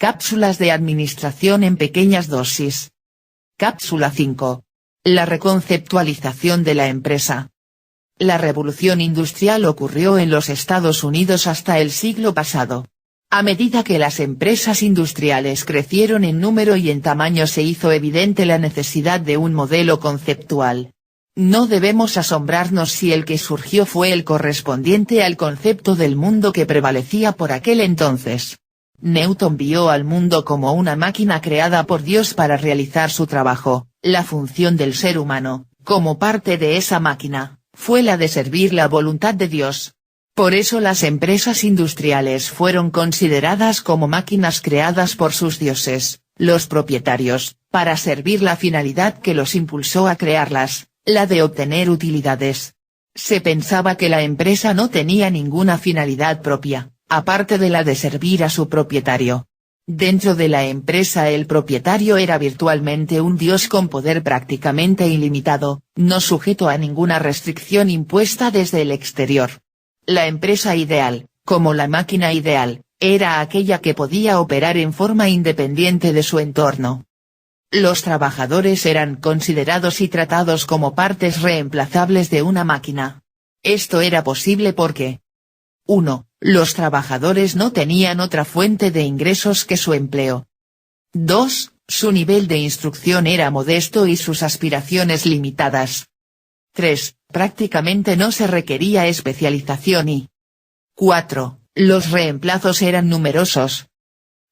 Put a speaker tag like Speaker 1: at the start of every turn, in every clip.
Speaker 1: Cápsulas de administración en pequeñas dosis. Cápsula 5. La reconceptualización de la empresa. La revolución industrial ocurrió en los Estados Unidos hasta el siglo pasado. A medida que las empresas industriales crecieron en número y en tamaño se hizo evidente la necesidad de un modelo conceptual. No debemos asombrarnos si el que surgió fue el correspondiente al concepto del mundo que prevalecía por aquel entonces. Newton vio al mundo como una máquina creada por Dios para realizar su trabajo. La función del ser humano, como parte de esa máquina, fue la de servir la voluntad de Dios. Por eso las empresas industriales fueron consideradas como máquinas creadas por sus dioses, los propietarios, para servir la finalidad que los impulsó a crearlas, la de obtener utilidades. Se pensaba que la empresa no tenía ninguna finalidad propia, aparte de la de servir a su propietario. Dentro de la empresa el propietario era virtualmente un dios con poder prácticamente ilimitado, no sujeto a ninguna restricción impuesta desde el exterior. La empresa ideal, como la máquina ideal, era aquella que podía operar en forma independiente de su entorno. Los trabajadores eran considerados y tratados como partes reemplazables de una máquina. Esto era posible porque 1. Los trabajadores no tenían otra fuente de ingresos que su empleo. 2. Su nivel de instrucción era modesto y sus aspiraciones limitadas. 3. Prácticamente no se requería especialización y 4. Los reemplazos eran numerosos.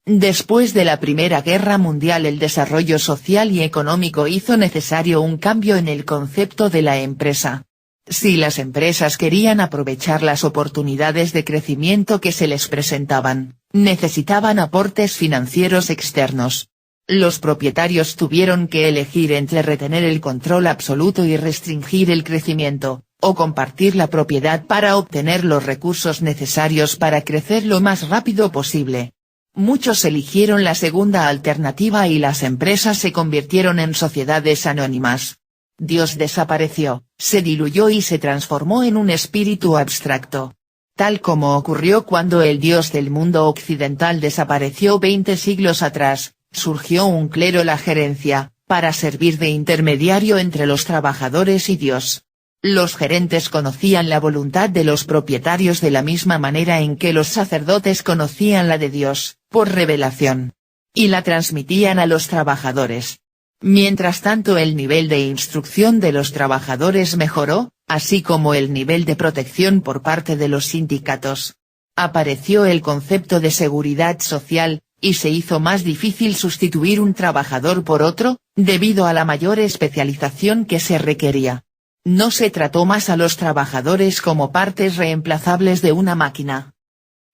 Speaker 1: Después de la Primera Guerra Mundial el desarrollo social y económico hizo necesario un cambio en el concepto de la empresa. Si las empresas querían aprovechar las oportunidades de crecimiento que se les presentaban, necesitaban aportes financieros externos. Los propietarios tuvieron que elegir entre retener el control absoluto y restringir el crecimiento, o compartir la propiedad para obtener los recursos necesarios para crecer lo más rápido posible. Muchos eligieron la segunda alternativa y las empresas se convirtieron en sociedades anónimas. Dios desapareció, se diluyó y se transformó en un espíritu abstracto. Tal como ocurrió cuando el Dios del mundo occidental desapareció 20 siglos atrás, surgió un clero, la gerencia, para servir de intermediario entre los trabajadores y Dios. Los gerentes conocían la voluntad de los propietarios de la misma manera en que los sacerdotes conocían la de Dios, por revelación. Y la transmitían a los trabajadores. Mientras tanto el nivel de instrucción de los trabajadores mejoró, así como el nivel de protección por parte de los sindicatos. Apareció el concepto de seguridad social, y se hizo más difícil sustituir un trabajador por otro, debido a la mayor especialización que se requería. No se trató más a los trabajadores como partes reemplazables de una máquina.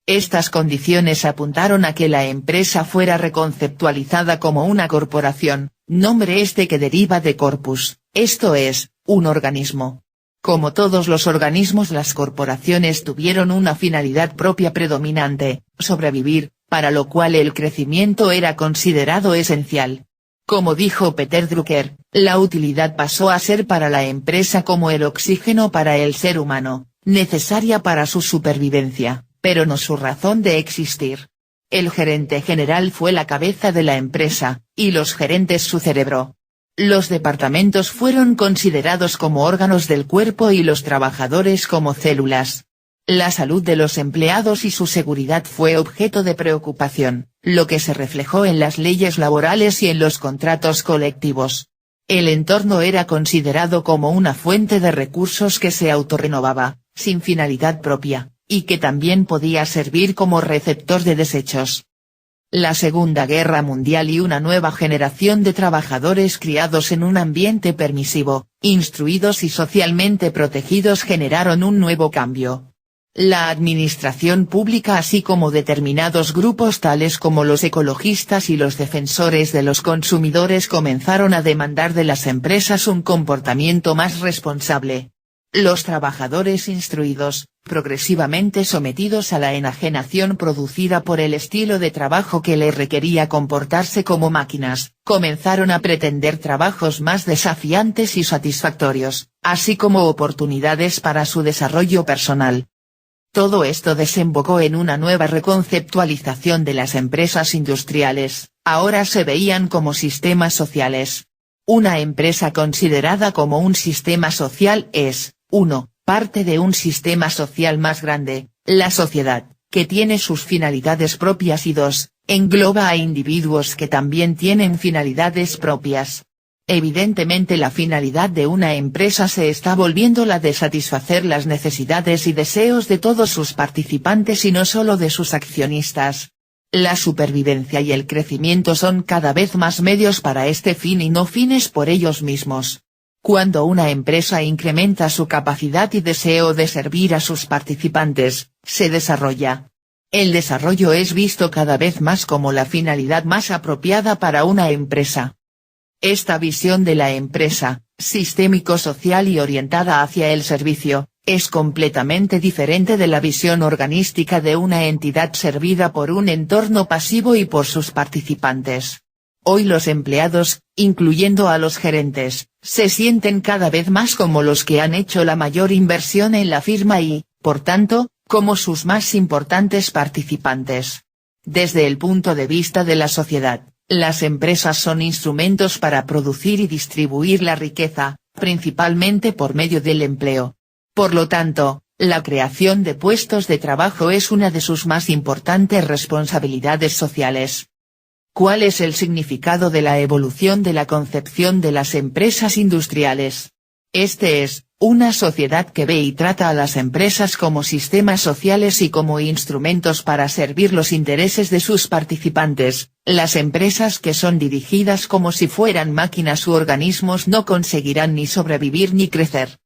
Speaker 1: Estas condiciones apuntaron a que la empresa fuera reconceptualizada como una corporación, nombre este que deriva de corpus, esto es, un organismo. Como todos los organismos, las corporaciones tuvieron una finalidad propia predominante, sobrevivir, para lo cual el crecimiento era considerado esencial. Como dijo Peter Drucker, la utilidad pasó a ser para la empresa como el oxígeno para el ser humano, necesaria para su supervivencia, pero no su razón de existir. El gerente general fue la cabeza de la empresa, y los gerentes su cerebro. Los departamentos fueron considerados como órganos del cuerpo y los trabajadores como células. La salud de los empleados y su seguridad fue objeto de preocupación, lo que se reflejó en las leyes laborales y en los contratos colectivos. El entorno era considerado como una fuente de recursos que se autorrenovaba, sin finalidad propia, y que también podía servir como receptor de desechos. La Segunda Guerra Mundial y una nueva generación de trabajadores criados en un ambiente permisivo, instruidos y socialmente protegidos generaron un nuevo cambio. La administración pública así como determinados grupos tales como los ecologistas y los defensores de los consumidores comenzaron a demandar de las empresas un comportamiento más responsable. Los trabajadores instruidos, progresivamente sometidos a la enajenación producida por el estilo de trabajo que les requería comportarse como máquinas, comenzaron a pretender trabajos más desafiantes y satisfactorios, así como oportunidades para su desarrollo personal. Todo esto desembocó en una nueva reconceptualización de las empresas industriales, ahora se veían como sistemas sociales. Una empresa considerada como un sistema social es, 1, parte de un sistema social más grande, la sociedad, que tiene sus finalidades propias y 2, engloba a individuos que también tienen finalidades propias. Evidentemente la finalidad de una empresa se está volviendo la de satisfacer las necesidades y deseos de todos sus participantes y no solo de sus accionistas. La supervivencia y el crecimiento son cada vez más medios para este fin y no fines por ellos mismos. Cuando una empresa incrementa su capacidad y deseo de servir a sus participantes, se desarrolla. El desarrollo es visto cada vez más como la finalidad más apropiada para una empresa. Esta visión de la empresa, sistémico-social y orientada hacia el servicio, es completamente diferente de la visión organística de una entidad servida por un entorno pasivo y por sus participantes. Hoy los empleados, incluyendo a los gerentes, se sienten cada vez más como los que han hecho la mayor inversión en la firma y, por tanto, como sus más importantes participantes. Desde el punto de vista de la sociedad, las empresas son instrumentos para producir y distribuir la riqueza, principalmente por medio del empleo. Por lo tanto, la creación de puestos de trabajo es una de sus más importantes responsabilidades sociales. ¿Cuál es el significado de la evolución de la concepción de las empresas industriales? Este es, una sociedad que ve y trata a las empresas como sistemas sociales y como instrumentos para servir los intereses de sus participantes. Las empresas que son dirigidas como si fueran máquinas u organismos no conseguirán ni sobrevivir ni crecer.